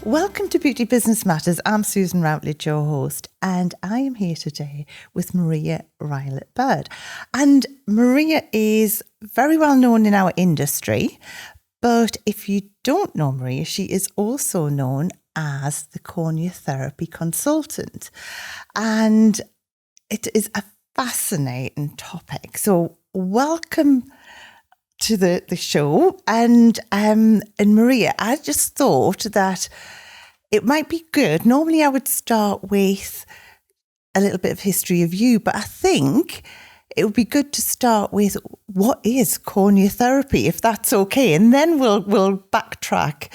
Welcome to Beauty Business Matters. I'm Susan Routledge, your host, and I am here today with Maria Rylett-Byrd. And Maria is very well known in our industry, but if you don't know Maria, she is also known as the corneotherapy consultant. And it is a fascinating topic. So welcome to the show. And Maria, I just thought that it might be good. Normally I would start with a little bit of history of you, but I think it would be good to start with what is corneotherapy, if that's okay, and then we'll backtrack.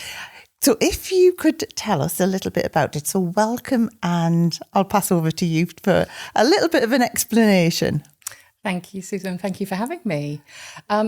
So if you could tell us a little bit about it. So welcome, and I'll pass over to you for a little bit of an explanation. Thank you, Susan. Thank you for having me.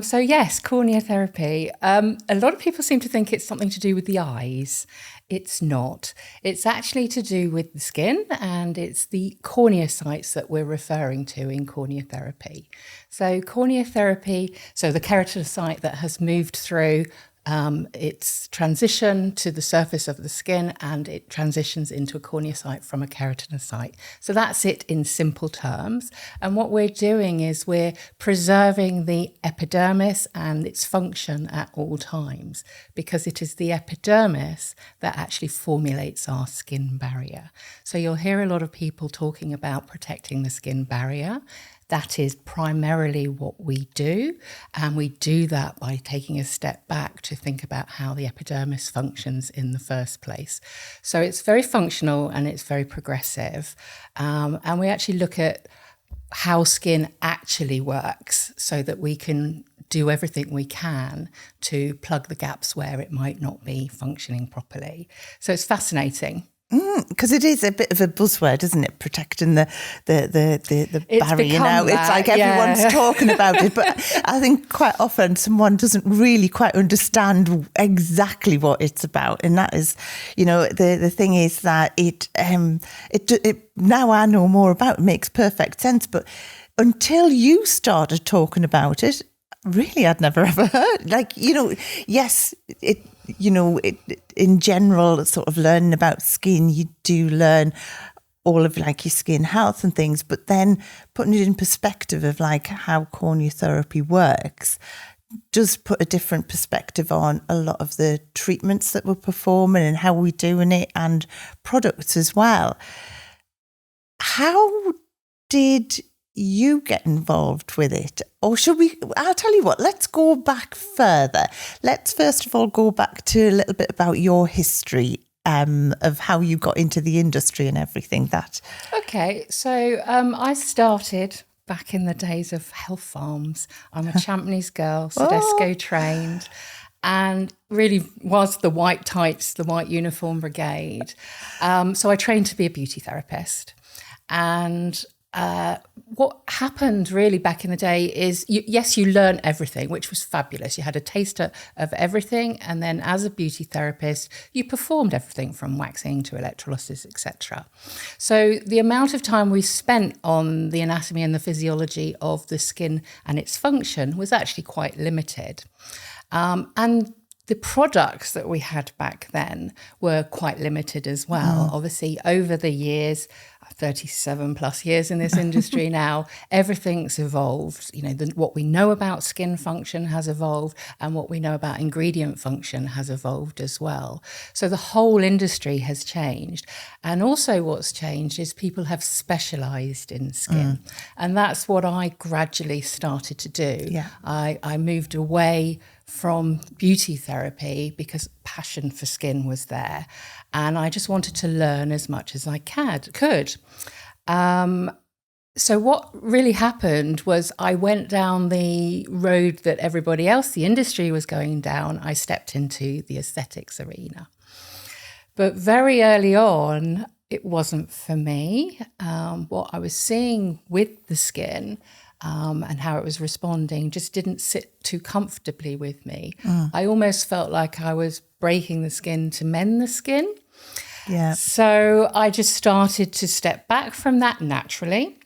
So yes, corneotherapy. A lot of people seem to think it's something to do with the eyes. It's not. It's actually to do with the skin, and it's the corneocytes that we're referring to in corneotherapy. So corneotherapy, so the keratinocyte that has moved through its transition to the surface of the skin, and it transitions into a corneocyte from a keratinocyte. So that's it in simple terms. And what we're doing is we're preserving the epidermis and its function at all times, because it is the epidermis that actually formulates our skin barrier. So you'll hear a lot of people talking about protecting the skin barrier. That is primarily what we do, and we do that by taking a step back to think about how the epidermis functions in the first place. So it's very functional and it's very progressive, and we actually look at how skin actually works so that we can do everything we can to plug the gaps where it might not be functioning properly. So it's fascinating. Because it is a bit of a buzzword, isn't it? Protecting the barrier now. It's like everyone's talking about it, but I think quite often someone doesn't really quite understand exactly what it's about. And that is, you know, the thing is that it now I know more about it, makes perfect sense. But until you started talking about it, really, I'd never ever heard. Like, you know, yes, in general, sort of learning about skin, you do learn all of like your skin health and things, but then putting it in perspective of like how corneotherapy works does put a different perspective on a lot of the treatments that we're performing and how we're doing it, and products as well. How did you get involved with it? Or should we, I'll tell you what, let's go back further. Let's first of all go back to a little bit about your history of how you got into the industry and everything that. Okay, so I started back in the days of health farms. I'm a Champneys girl, Sodexo trained, and really was the white tights, the white uniform brigade. So I trained to be a beauty therapist. And what happened really back in the day is, you learn everything, which was fabulous. You had a taste of everything. And then as a beauty therapist, you performed everything from waxing to electrolysis, etc. So the amount of time we spent on the anatomy and the physiology of the skin and its function was actually quite limited. And the products that we had back then were quite limited as well. Obviously, over the years, 37 plus years in this industry now, everything's evolved. You know, what we know about skin function has evolved, and what we know about ingredient function has evolved as well. So the whole industry has changed. And also what's changed is people have specialized in skin. And that's what I gradually started to do. Yeah. I moved away from beauty therapy because passion for skin was there, and I just wanted to learn as much as I could. So what really happened was I went down the road that everybody else, the industry, was going down. I stepped into the aesthetics arena. But very early on, it wasn't for me. What I was seeing with the skin and how it was responding just didn't sit too comfortably with me. I almost felt like I was breaking the skin to mend the skin. Yeah. So I just started to step back from that naturally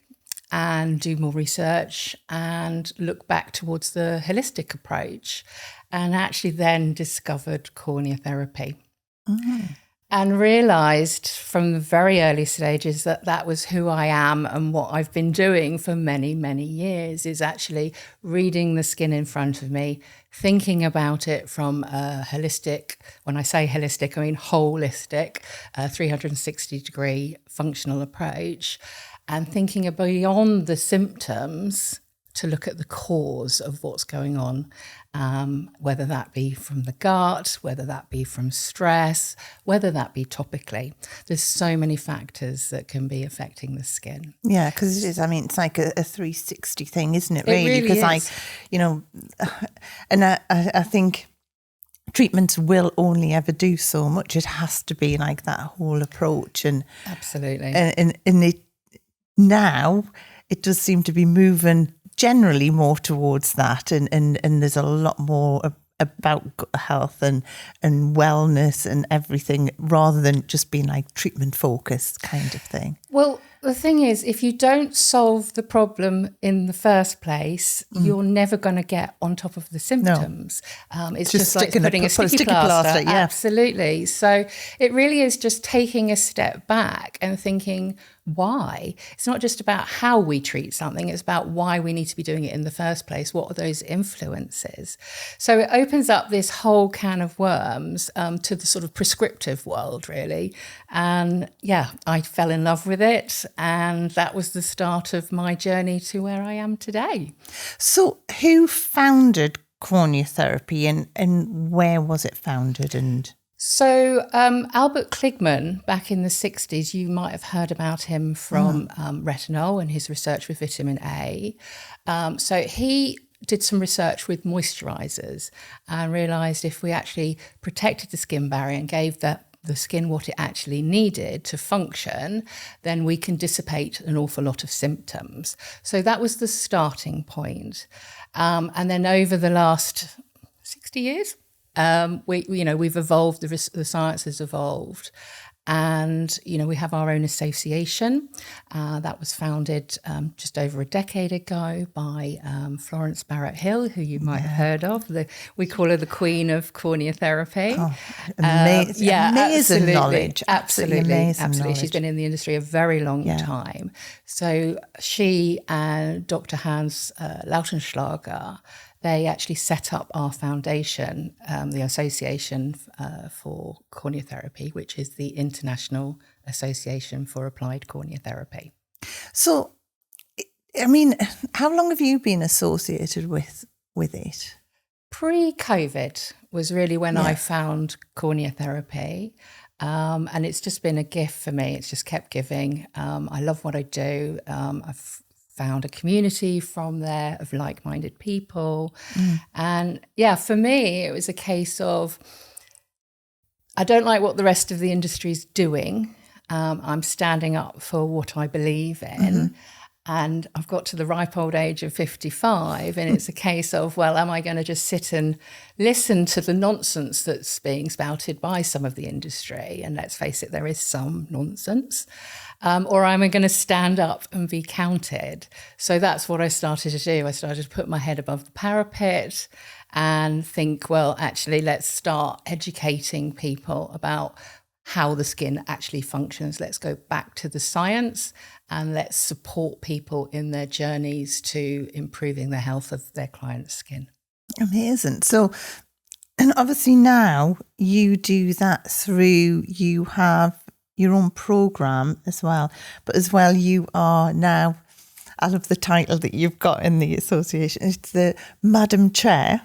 and do more research and look back towards the holistic approach, and actually then discovered corneotherapy. And realised from the very early stages that that was who I am, and what I've been doing for many, many years is actually reading the skin in front of me, thinking about it from a holistic, when I say holistic, I mean holistic, 360-degree functional approach, and thinking beyond the symptoms to look at the cause of what's going on, whether that be from the gut, whether that be from stress, whether that be topically. There's so many factors that can be affecting the skin. Yeah, because it is. I mean, it's like a 360 thing, isn't it? It really Because is. And I think treatments will only ever do so much. It has to be like that whole approach, and Absolutely. and it now it does seem to be moving generally more towards that, and there's a lot more about gut health and wellness and everything, rather than just being like treatment focused kind of thing. Well, the thing is, if you don't solve the problem in the first place, you're never going to get on top of the symptoms. It's just like putting a sticky plaster. Yeah. Absolutely. So it really is just taking a step back and thinking, why? It's not just about how we treat something, it's about why we need to be doing it in the first place. What are those influences? So it opens up this whole can of worms to the sort of prescriptive world, really. And yeah, I fell in love with it. And that was the start of my journey to where I am today. So who founded Corneotherapy, and where was it founded? So Albert Kligman, back in the 60s, you might have heard about him from retinol and his research with vitamin A. So he did some research with moisturisers and realised if we actually protected the skin barrier and gave the skin what it actually needed to function, then we can dissipate an awful lot of symptoms. So that was the starting point. And then over the last 60 years, we've evolved, the science has evolved, and we have our own association that was founded just over a decade ago by Florence Barrett-Hill, who you might have heard of. We call her the Queen of Corneotherapy. Oh, amazing! Amazing knowledge, absolutely. Amazing knowledge. She's been in the industry a very long time. So she and Dr. Hans Lautenschlager, they actually set up our foundation, the Association for Corneotherapy, which is the International Association for Applied Corneotherapy. So, I mean, how long have you been associated with it? Pre-COVID was really when I found corneotherapy. And it's just been a gift for me. It's just kept giving. I love what I do. I've found a community from there of like-minded people. And yeah, for me, it was a case of, I don't like what the rest of the industry is doing. I'm standing up for what I believe in. And I've got to the ripe old age of 55, and it's a case of, well, am I going to just sit and listen to the nonsense that's being spouted by some of the industry? And let's face it, there is some nonsense. Or am I going to stand up and be counted? So that's what I started to do. I started to put my head above the parapet and think, well, actually, let's start educating people about how the skin actually functions. Let's go back to the science and let's support people in their journeys to improving the health of their client's skin. Amazing. So, and obviously now you do that through, you have your own program as well, but as well you are now, I love the title that you've got in the association, it's the Madam Chair.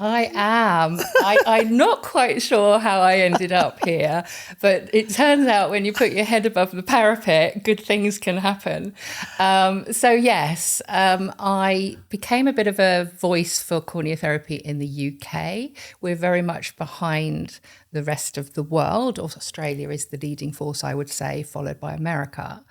I am. I'm not quite sure how I ended up here, but it turns out when you put your head above the parapet, good things can happen. So yes, I became a bit of a voice for corneotherapy in the UK. We're very much behind the rest of the world. Australia is the leading force, I would say, followed by America.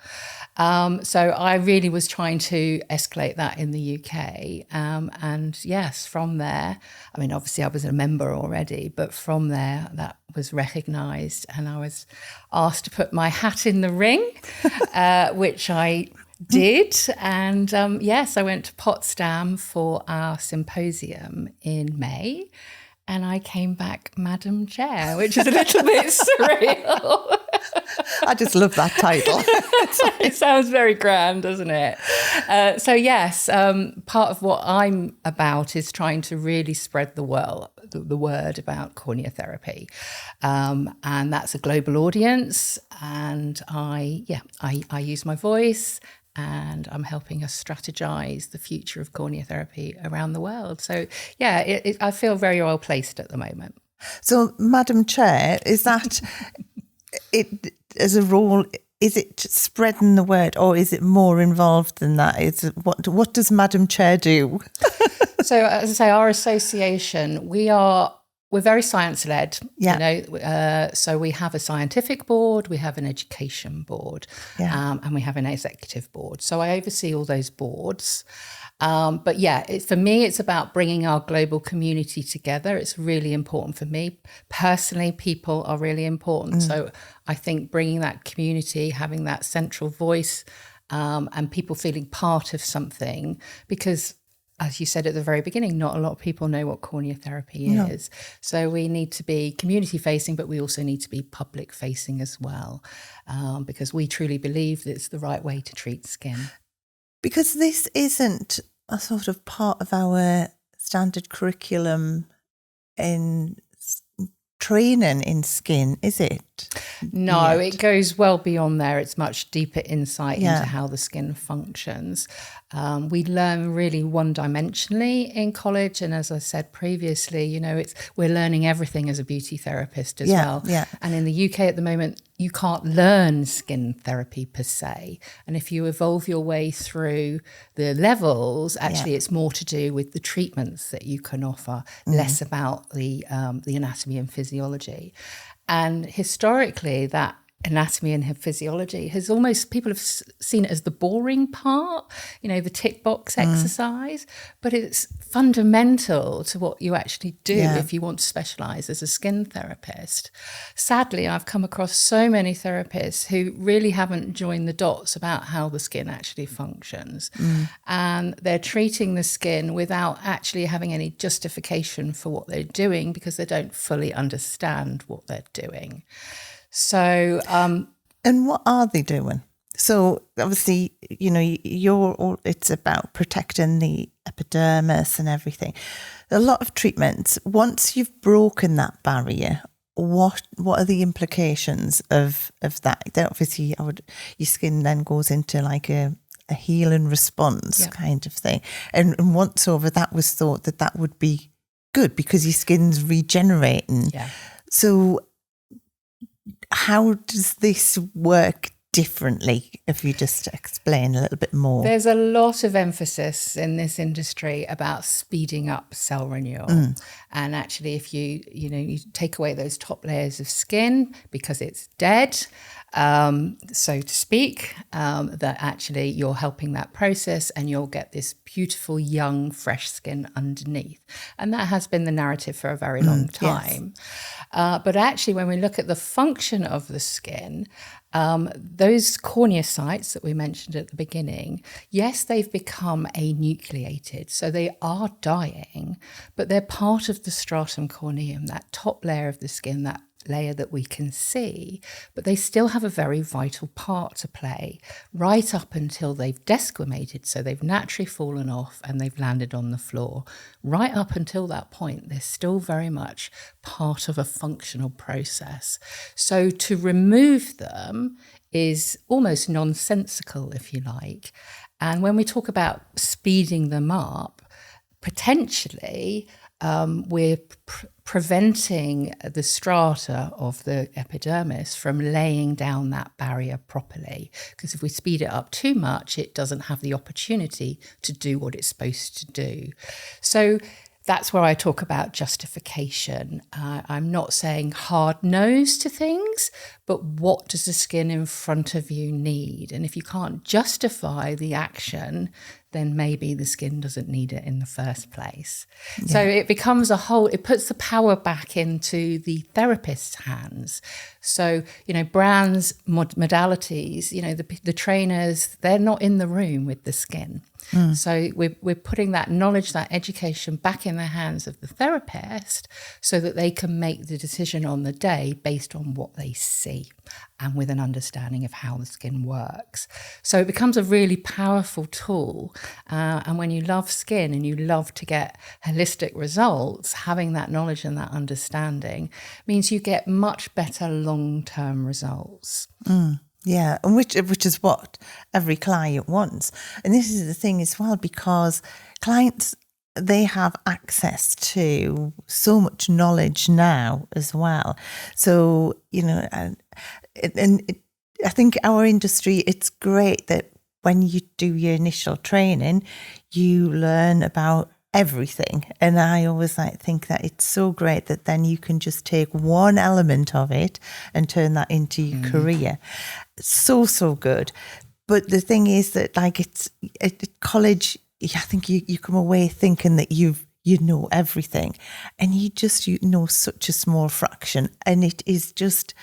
So I really was trying to escalate that in the UK. And yes, from there, I mean, obviously I was a member already, but from there that was recognised and I was asked to put my hat in the ring, which I did. And yes, I went to Potsdam for our symposium in May. and I came back Madam Chair, which is a little bit surreal. I just love that title. It sounds very grand, doesn't it? So yes, part of what I'm about is trying to really spread the word about corneotherapy, and that's a global audience. And I use my voice, and I'm helping us strategize the future of corneotherapy around the world. So yeah, I feel very well placed at the moment. So, Madam Chair, is that it as a role? Is it spreading the word, or is it more involved than that? What does Madam Chair do? So, as I say, our association, we're very science-led, so we have a scientific board, we have an education board, and we have an executive board. So I oversee all those boards. But for me, it's about bringing our global community together. It's really important for me. Personally, people are really important. So I think bringing that community, having that central voice, and people feeling part of something, because as you said at the very beginning, not a lot of people know what corneotherapy is. So we need to be community facing, but we also need to be public facing as well, because we truly believe that it's the right way to treat skin. Because this isn't a sort of part of our standard curriculum in training in skin, is it? No, it goes well beyond there. It's much deeper insight into how the skin functions. We learn really one-dimensionally in college, and as I said previously, we're learning everything as a beauty therapist as well. Yeah. And in the UK at the moment, you can't learn skin therapy per se. And if you evolve your way through the levels, actually it's more to do with the treatments that you can offer, less about the anatomy and physiology. And historically, that anatomy and physiology has people have seen it as the boring part, the tick box exercise, but it's fundamental to what you actually do if you want to specialize as a skin therapist. Sadly, I've come across so many therapists who really haven't joined the dots about how the skin actually functions. And they're treating the skin without actually having any justification for what they're doing, because they don't fully understand what they're doing. So, and what are they doing? So obviously, it's about protecting the epidermis and everything. A lot of treatments, once you've broken that barrier, what are the implications of that? Then obviously, your skin then goes into like a healing response kind of thing. And once over, that was thought that would be good because your skin's regenerating. Yeah. So how does this work differently, if you just explain a little bit more? There's a lot of emphasis in this industry about speeding up cell renewal. And actually, if you take away those top layers of skin because it's dead, so to speak, that actually you're helping that process and you'll get this beautiful, young, fresh skin underneath. And that has been the narrative for a very long time. Yes. But actually, when we look at the function of the skin, those corneocytes that we mentioned at the beginning, yes, they've become anucleated, so they are dying, but they're part of the stratum corneum, that top layer of the skin, that layer that we can see, but they still have a very vital part to play right up until they've desquamated, so they've naturally fallen off and they've landed on the floor. Right up until that point, they're still very much part of a functional process. So to remove them is almost nonsensical, if you like. And when we talk about speeding them up, potentially we're preventing the strata of the epidermis from laying down that barrier properly. Because if we speed it up too much, it doesn't have the opportunity to do what it's supposed to do. So that's where I talk about justification. I'm not saying hard no's to things, but what does the skin in front of you need? And if you can't justify the action, then maybe the skin doesn't need it in the first place. Yeah. So it becomes it puts the power back into the therapist's hands. So, brands, modalities, the trainers, they're not in the room with the skin. So we're putting that knowledge, that education back in the hands of the therapist so that they can make the decision on the day based on what they see and with an understanding of how the skin works. So it becomes a really powerful tool. And when you love skin and you love to get holistic results, having that knowledge and that understanding means you get much better long-term results. Yeah, and which is what every client wants. And this is the thing as well, because clients, they have access to so much knowledge now as well. So, I think our industry, it's great that when you do your initial training, you learn about everything. And I always think that it's so great that then you can just take one element of it and turn that into your career. So good. But the thing is that it's at college, I think you come away thinking that you know everything, and you know such a small fraction. And it is just,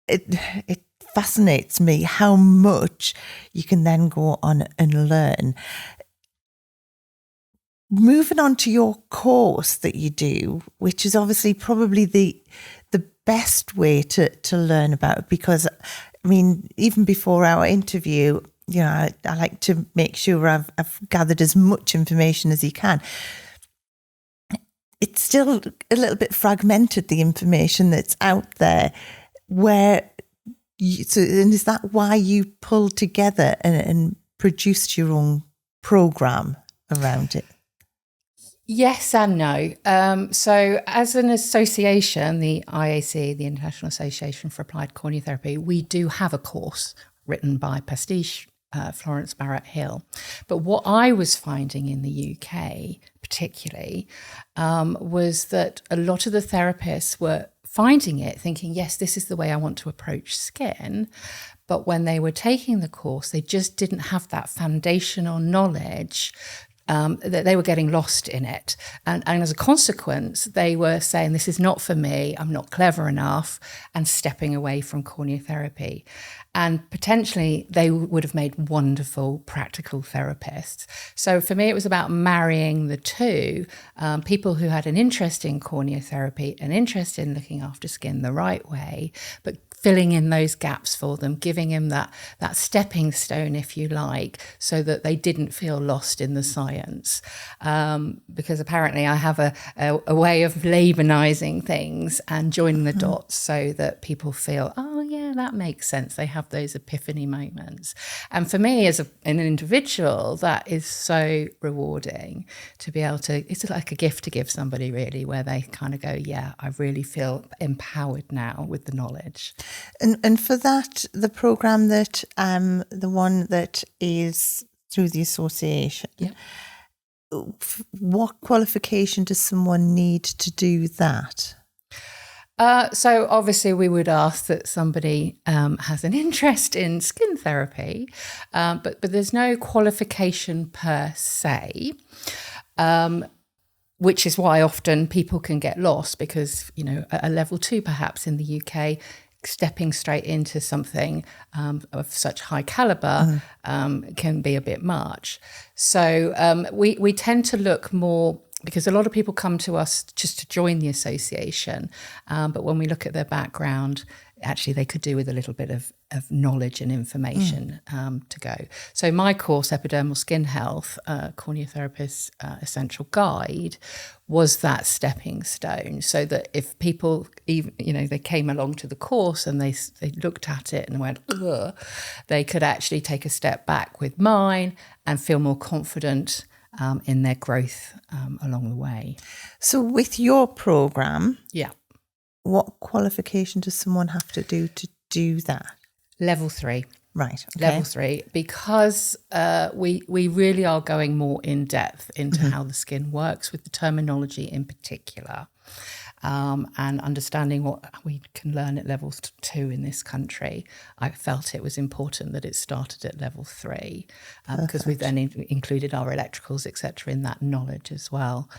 it fascinates me how much you can then go on and learn. Moving on to your course that you do, which is obviously probably the best way to learn about it, because even before our interview, I like to make sure I've gathered as much information as you can. It's still a little bit fragmented, the information that's out there. And is that why you pulled together and produced your own program around it? Yes and no. So as an association, the IAC, the International Association for Applied Corneotherapy, we do have a course written by Pastiche Florence Barrett-Hill. But what I was finding in the UK particularly was that a lot of the therapists were finding it, thinking, yes, this is the way I want to approach skin. But when they were taking the course, they just didn't have that foundational knowledge, that they were getting lost in it. And as a consequence, they were saying, this is not for me, I'm not clever enough, and stepping away from corneotherapy. And potentially they would have made wonderful practical therapists. So for me, it was about marrying the two, people who had an interest in corneotherapy, an interest in looking after skin the right way, but filling in those gaps for them, giving them that stepping stone, if you like, so that they didn't feel lost in the science. Because apparently I have a way of Labanizing things and joining the dots so that people feel, oh yeah, that makes sense. They have those epiphany moments. And for me as an individual, that is so rewarding to be able to, it's like a gift to give somebody really, where they kind of go, yeah, I really feel empowered now with the knowledge. And for that, the program that the one that is through the association, what qualification does someone need to do that? So obviously we would ask that somebody has an interest in skin therapy, but there's no qualification per se. Which is why often people can get lost, because, a level 2 perhaps in the UK, stepping straight into something of such high caliber can be a bit much. So we tend to look more, because a lot of people come to us just to join the association, but when we look at their background, actually they could do with a little bit of knowledge and information to go. So my course, Epidermal Skin Health, Corneotherapist's Essential Guide, was that stepping stone, so that if people, even they came along to the course and they looked at it and went, ugh, they could actually take a step back with mine and feel more confident in their growth along the way. So with your program, what qualification does someone have to do that? Level 3. Right. Okay. Level 3, because we really are going more in depth into how the skin works, with the terminology in particular. and understanding what we can learn at level 2 in this country, I felt it was important that it started at level 3, because we then included our electricals, etc., in that knowledge as well.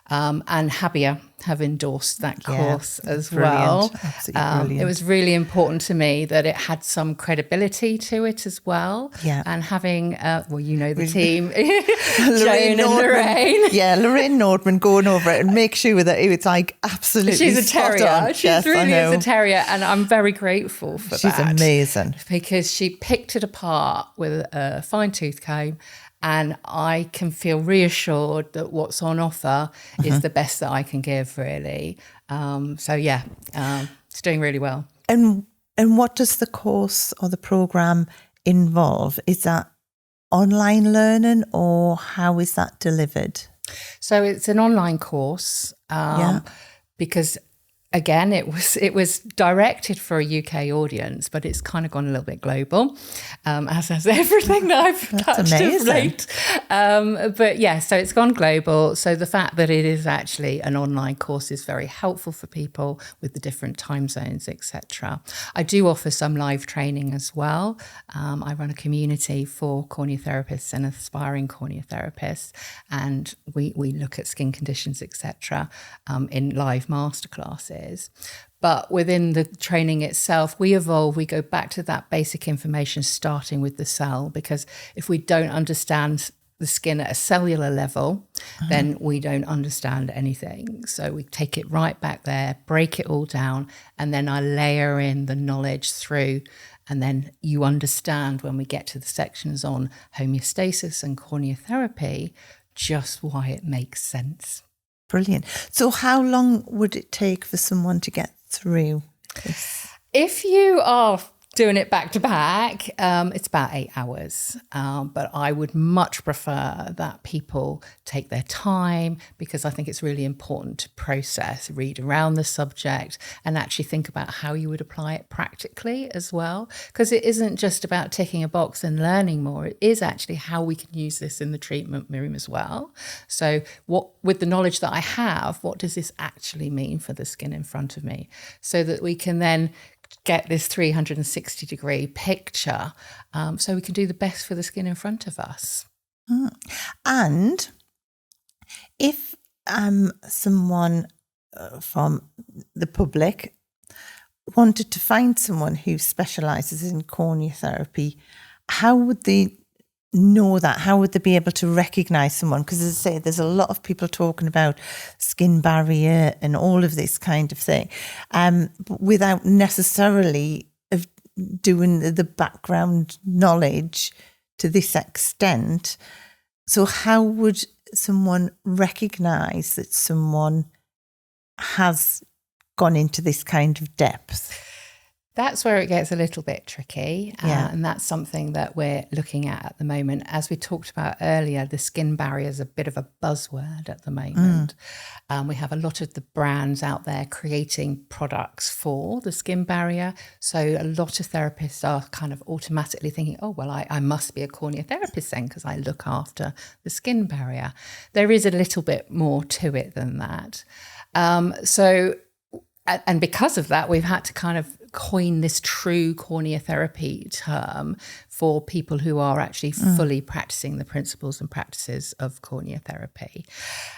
And Habia have endorsed that course as well. Absolutely brilliant. It was really important to me that it had some credibility to it as well. Yeah. And having, the team, Lorraine and Lorraine. Yeah, Lorraine Nordman going over it and make sure that it's like absolutely She's a terrier. on. She really is a terrier, and I'm very grateful for that. She's amazing. Because she picked it apart with a fine tooth comb, and I can feel reassured that what's on offer is the best that I can give, really. It's doing really well. And what does the course or the programme involve? Is that online learning, or how is that delivered? So it's an online course, because again, it was directed for a UK audience, but it's kind of gone a little bit global, as has everything that I've touched of late. So it's gone global. So the fact that it is actually an online course is very helpful for people with the different time zones, etc. I do offer some live training as well. I run a community for corneotherapists and aspiring corneotherapists, and we look at skin conditions, etc., in live masterclasses. But within the training itself, we evolve, we go back to that basic information, starting with the cell, because if we don't understand the skin at a cellular level, then we don't understand anything. So we take it right back there, break it all down, and then I layer in the knowledge through. And then you understand when we get to the sections on homeostasis and corneotherapy, just why it makes sense. Brilliant. So how long would it take for someone to get through this? If you are doing it back to back, it's about 8 hours. But I would much prefer that people take their time, because I think it's really important to process, read around the subject, and actually think about how you would apply it practically as well. Because it isn't just about ticking a box and learning more. It is actually how we can use this in the treatment room as well. So with the knowledge that I have, what does this actually mean for the skin in front of me? So that we can then get this 360-degree picture, so we can do the best for the skin in front of us. And if someone from the public wanted to find someone who specialises in corneotherapy, how would they know that? How would they be able to recognise someone? Because as I say, there's a lot of people talking about skin barrier and all of this kind of thing, but without necessarily doing the background knowledge to this extent. So how would someone recognise that someone has gone into this kind of depth? That's where it gets a little bit tricky. And that's something that we're looking at the moment. As we talked about earlier, the skin barrier is a bit of a buzzword at the moment. We have a lot of the brands out there creating products for the skin barrier. So a lot of therapists are kind of automatically thinking, oh, well, I must be a corneotherapist then, because I look after the skin barrier. There is a little bit more to it than that. And because of that, we've had to kind of coin this true corneotherapy term for people who are actually fully practicing the principles and practices of corneotherapy.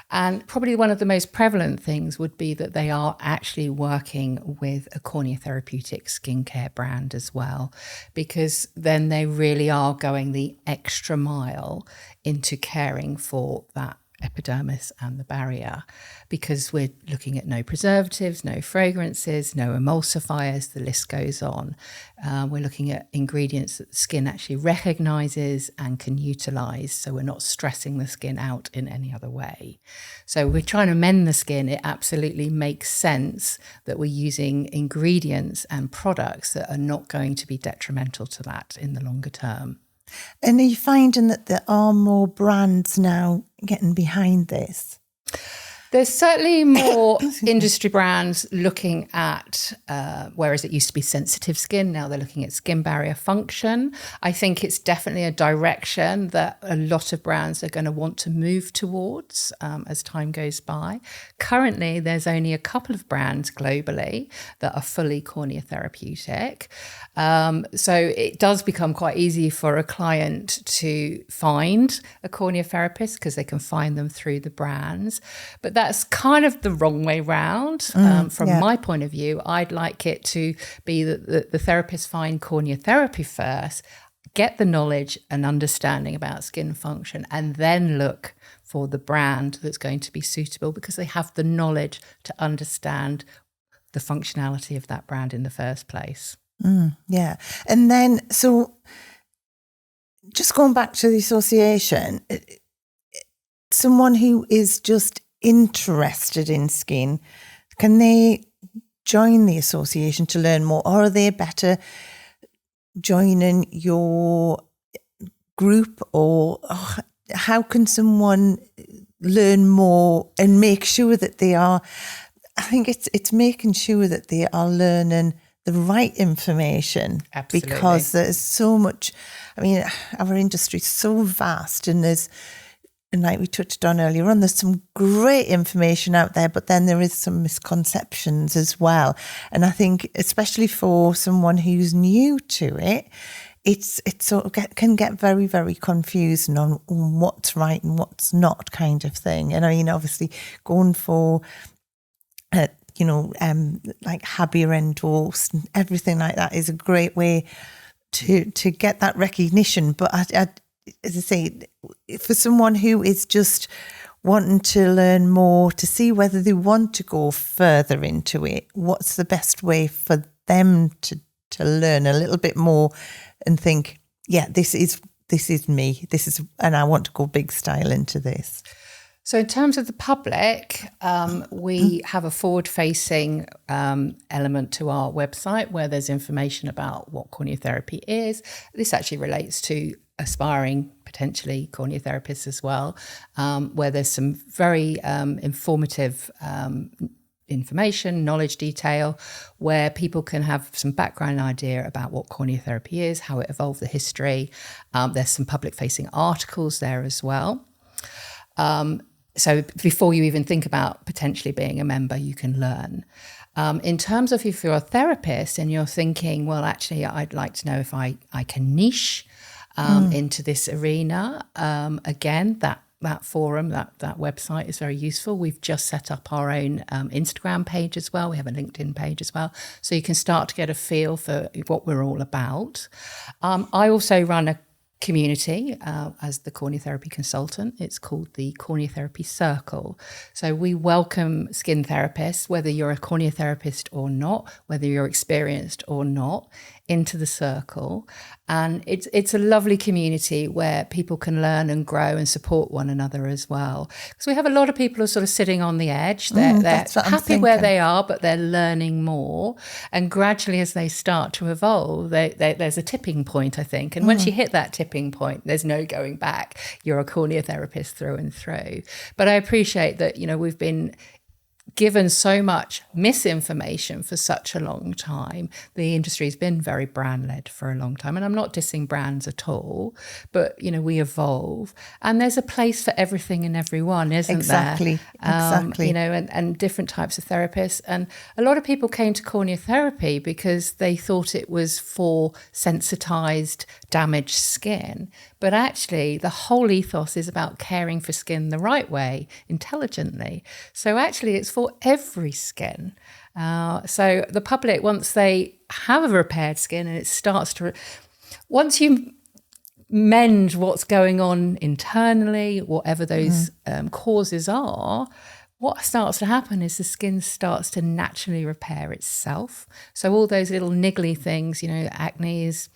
And probably one of the most prevalent things would be that they are actually working with a corneotherapeutic skincare brand as well, because then they really are going the extra mile into caring for that epidermis and the barrier, because we're looking at no preservatives, no fragrances, no emulsifiers, the list goes on. We're looking at ingredients that the skin actually recognises and can utilise, so we're not stressing the skin out in any other way. So we're trying to mend the skin. It absolutely makes sense that we're using ingredients and products that are not going to be detrimental to that in the longer term. And are you finding that there are more brands now getting behind this? There's certainly more industry brands looking at, whereas it used to be sensitive skin, now they're looking at skin barrier function. I think it's definitely a direction that a lot of brands are going to want to move towards as time goes by. Currently, there's only a couple of brands globally that are fully corneotherapeutic. So it does become quite easy for a client to find a corneotherapist because they can find them through the brands. But that's kind of the wrong way round. From my point of view, I'd like it to be that the therapists find corneotherapy first, get the knowledge and understanding about skin function, and then look for the brand that's going to be suitable because they have the knowledge to understand the functionality of that brand in the first place. Yeah. And then, so just going back to the association, someone who is just interested in skin, can they join the association to learn more, or are they better joining your group, or how can someone learn more and make sure that they are, I think it's making sure that they are learning the right information. Absolutely. Because there's so much, I mean, our industry is so vast, and like we touched on earlier on, there's some great information out there, but then there is some misconceptions as well. And I think especially for someone who's new to it, it's sort of can get very, very confusing on what's right and what's not, kind of thing. And I mean, obviously going for like Habir endorsed and everything like that is a great way to get that recognition. But as I say, for someone who is just wanting to learn more, to see whether they want to go further into it, what's the best way for them to learn a little bit more and think, yeah, this is me, and I want to go big style into this. So in terms of the public, we have a forward-facing element to our website where there's information about what corneotherapy is. This actually relates to aspiring, potentially, corneotherapists as well, where there's some very informative information, knowledge detail, where people can have some background idea about what corneotherapy is, how it evolved, the history. There's some public-facing articles there as well. So before you even think about potentially being a member, you can learn. In terms of if you're a therapist and you're thinking, well, actually, I'd like to know if I can niche into this arena. Again, that forum, that website is very useful. We've just set up our own Instagram page as well. We have a LinkedIn page as well. So you can start to get a feel for what we're all about. I also run a community as the corneotherapy consultant. It's called the Corneotherapy Circle. So we welcome skin therapists, whether you're a corneotherapist or not, whether you're experienced or not, into the circle. And it's a lovely community where people can learn and grow and support one another as well. Because we have a lot of people who are sort of sitting on the edge. They're happy where they are, but they're learning more. And gradually as they start to evolve, there's a tipping point, I think. And once you hit that tipping point, there's no going back. You're a corneotherapist through and through. But I appreciate that, we've been given so much misinformation for such a long time. The industry's been very brand-led for a long time. And I'm not dissing brands at all, but, we evolve. And there's a place for everything and everyone, isn't Exactly. And different types of therapists. And a lot of people came to corneotherapy because they thought it was for sensitized, damaged skin. But actually, the whole ethos is about caring for skin the right way, intelligently. So actually, it's for every skin. So the public, once they have a repaired skin and it starts to... Once you mend what's going on internally, whatever those causes are, what starts to happen is the skin starts to naturally repair itself. So all those little niggly things, acnes,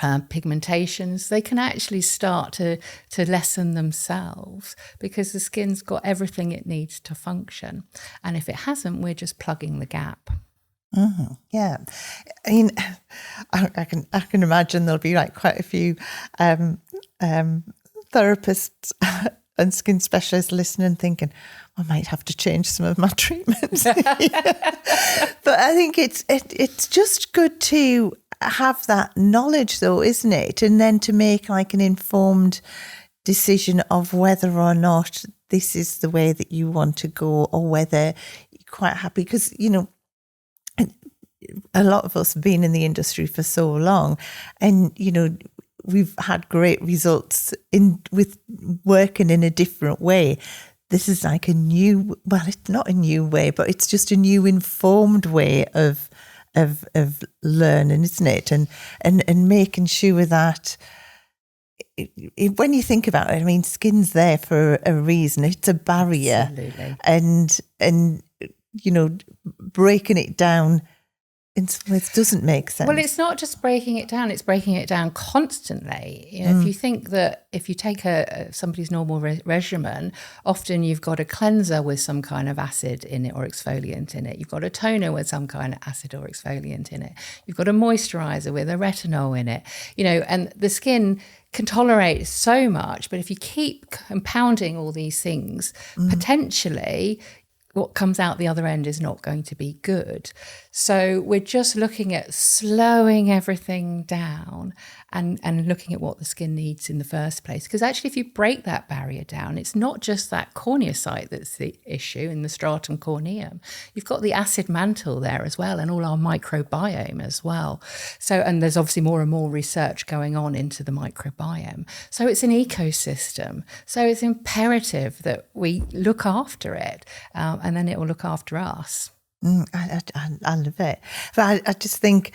pigmentations, they can actually start to lessen themselves because the skin's got everything it needs to function. And if it hasn't, we're just plugging the gap. Yeah, I mean, I can imagine there'll be like quite a few therapists and skin specialists listening thinking, I might have to change some of my treatments. But I think it's just good to have that knowledge though, isn't it? And then to make like an informed decision of whether or not this is the way that you want to go, or whether you're quite happy. Because, you know, a lot of us have been in the industry for so long, and, you know, we've had great results with working in a different way. This is like it's not a new way, but it's just a new informed way of learning, isn't it? And making sure that when you think about it, I mean, skin's there for a reason. It's a barrier. Absolutely. And you know, breaking it down in some ways doesn't make sense. Well, it's not just breaking it down, it's breaking it down constantly. You know, if you think that if you take somebody's normal regimen, often you've got a cleanser with some kind of acid in it or exfoliant in it. You've got a toner with some kind of acid or exfoliant in it. You've got a moisturizer with a retinol in it. You know, and the skin can tolerate so much, but if you keep compounding all these things, potentially what comes out the other end is not going to be good. So we're just looking at slowing everything down and looking at what the skin needs in the first place. Because actually, if you break that barrier down, it's not just that cornea site that's the issue in the stratum corneum. You've got the acid mantle there as well, and all our microbiome as well. So, and there's obviously more and more research going on into the microbiome. So it's an ecosystem. So it's imperative that we look after it, and then it will look after us. I love it. But I just think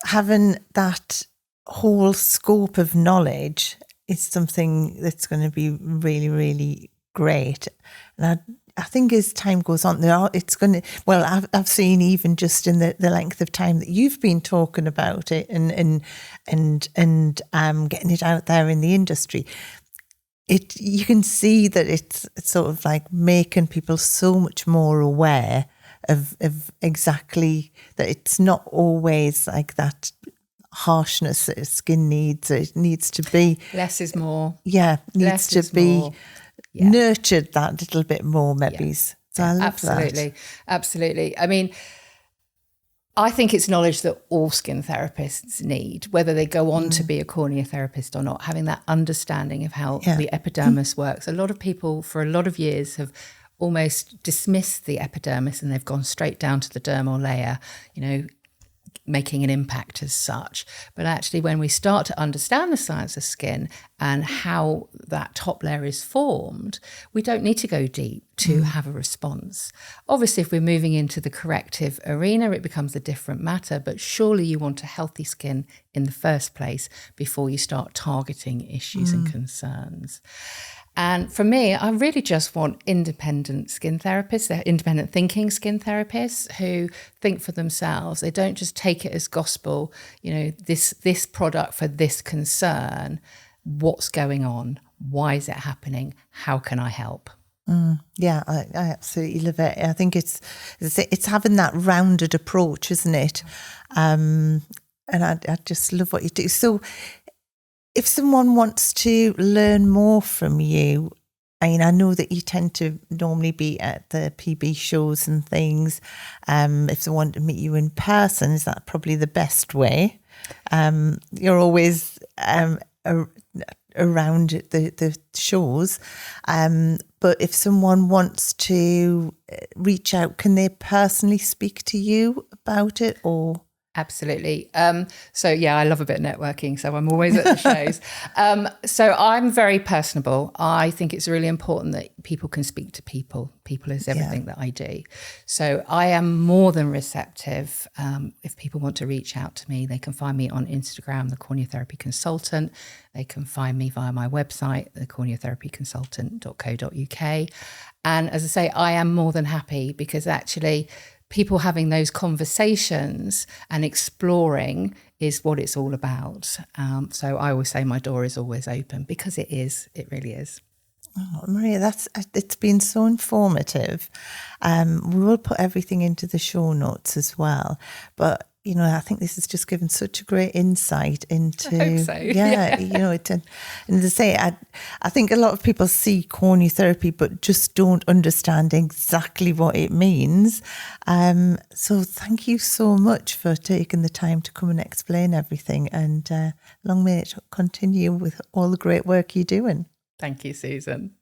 having that whole scope of knowledge is something that's going to be really, really great. And I think as time goes on, it's going to, well, I've seen even just in the length of time that you've been talking about it and getting it out there in the industry, you can see that it's sort of like making people so much more aware of exactly that it's not always like that harshness that skin needs. It needs to be less is more. Yeah, needs to be more. Yeah. Nurtured that little bit more, maybe. Yeah. So I love that. Absolutely. I mean, I think it's knowledge that all skin therapists need, whether they go on to be a corneotherapist or not, having that understanding of how the epidermis works. A lot of people for a lot of years have almost dismissed the epidermis and they've gone straight down to the dermal layer, you know, making an impact as such. But actually, when we start to understand the science of skin and how that top layer is formed, we don't need to go deep to have a response. Obviously, if we're moving into the corrective arena, it becomes a different matter, but surely you want a healthy skin in the first place before you start targeting issues and concerns. And for me, I really just want independent skin therapists, they're independent thinking skin therapists who think for themselves. They don't just take it as gospel, you know, this product for this concern. What's going on? Why is it happening? How can I help? Yeah, I absolutely love it. I think it's having that rounded approach, isn't it? And I just love what you do. So if someone wants to learn more from you, I mean, I know that you tend to normally be at the PB shows and things. If they want to meet you in person, is that probably the best way? You're always around the shows. But if someone wants to reach out, can they personally speak to you about it or? Absolutely. So yeah, I love a bit of networking, so I'm always at the shows. So I'm very personable. I think it's really important that people can speak to people. People is everything that I do. So I am more than receptive. If people want to reach out to me, they can find me on Instagram, the Corneotherapy Consultant. They can find me via my website, the corneotherapyconsultant.co.uk. And as I say, I am more than happy because actually people having those conversations and exploring is what it's all about. So I always say my door is always open because it really is. Oh, Maria, it's been so informative. We will put everything into the show notes as well. But, I think this has just given such a great insight into, I hope so. and as I say, I think a lot of people see corneotherapy but just don't understand exactly what it means. So thank you so much for taking the time to come and explain everything, and long may it continue with all the great work you're doing. Thank you, Susan.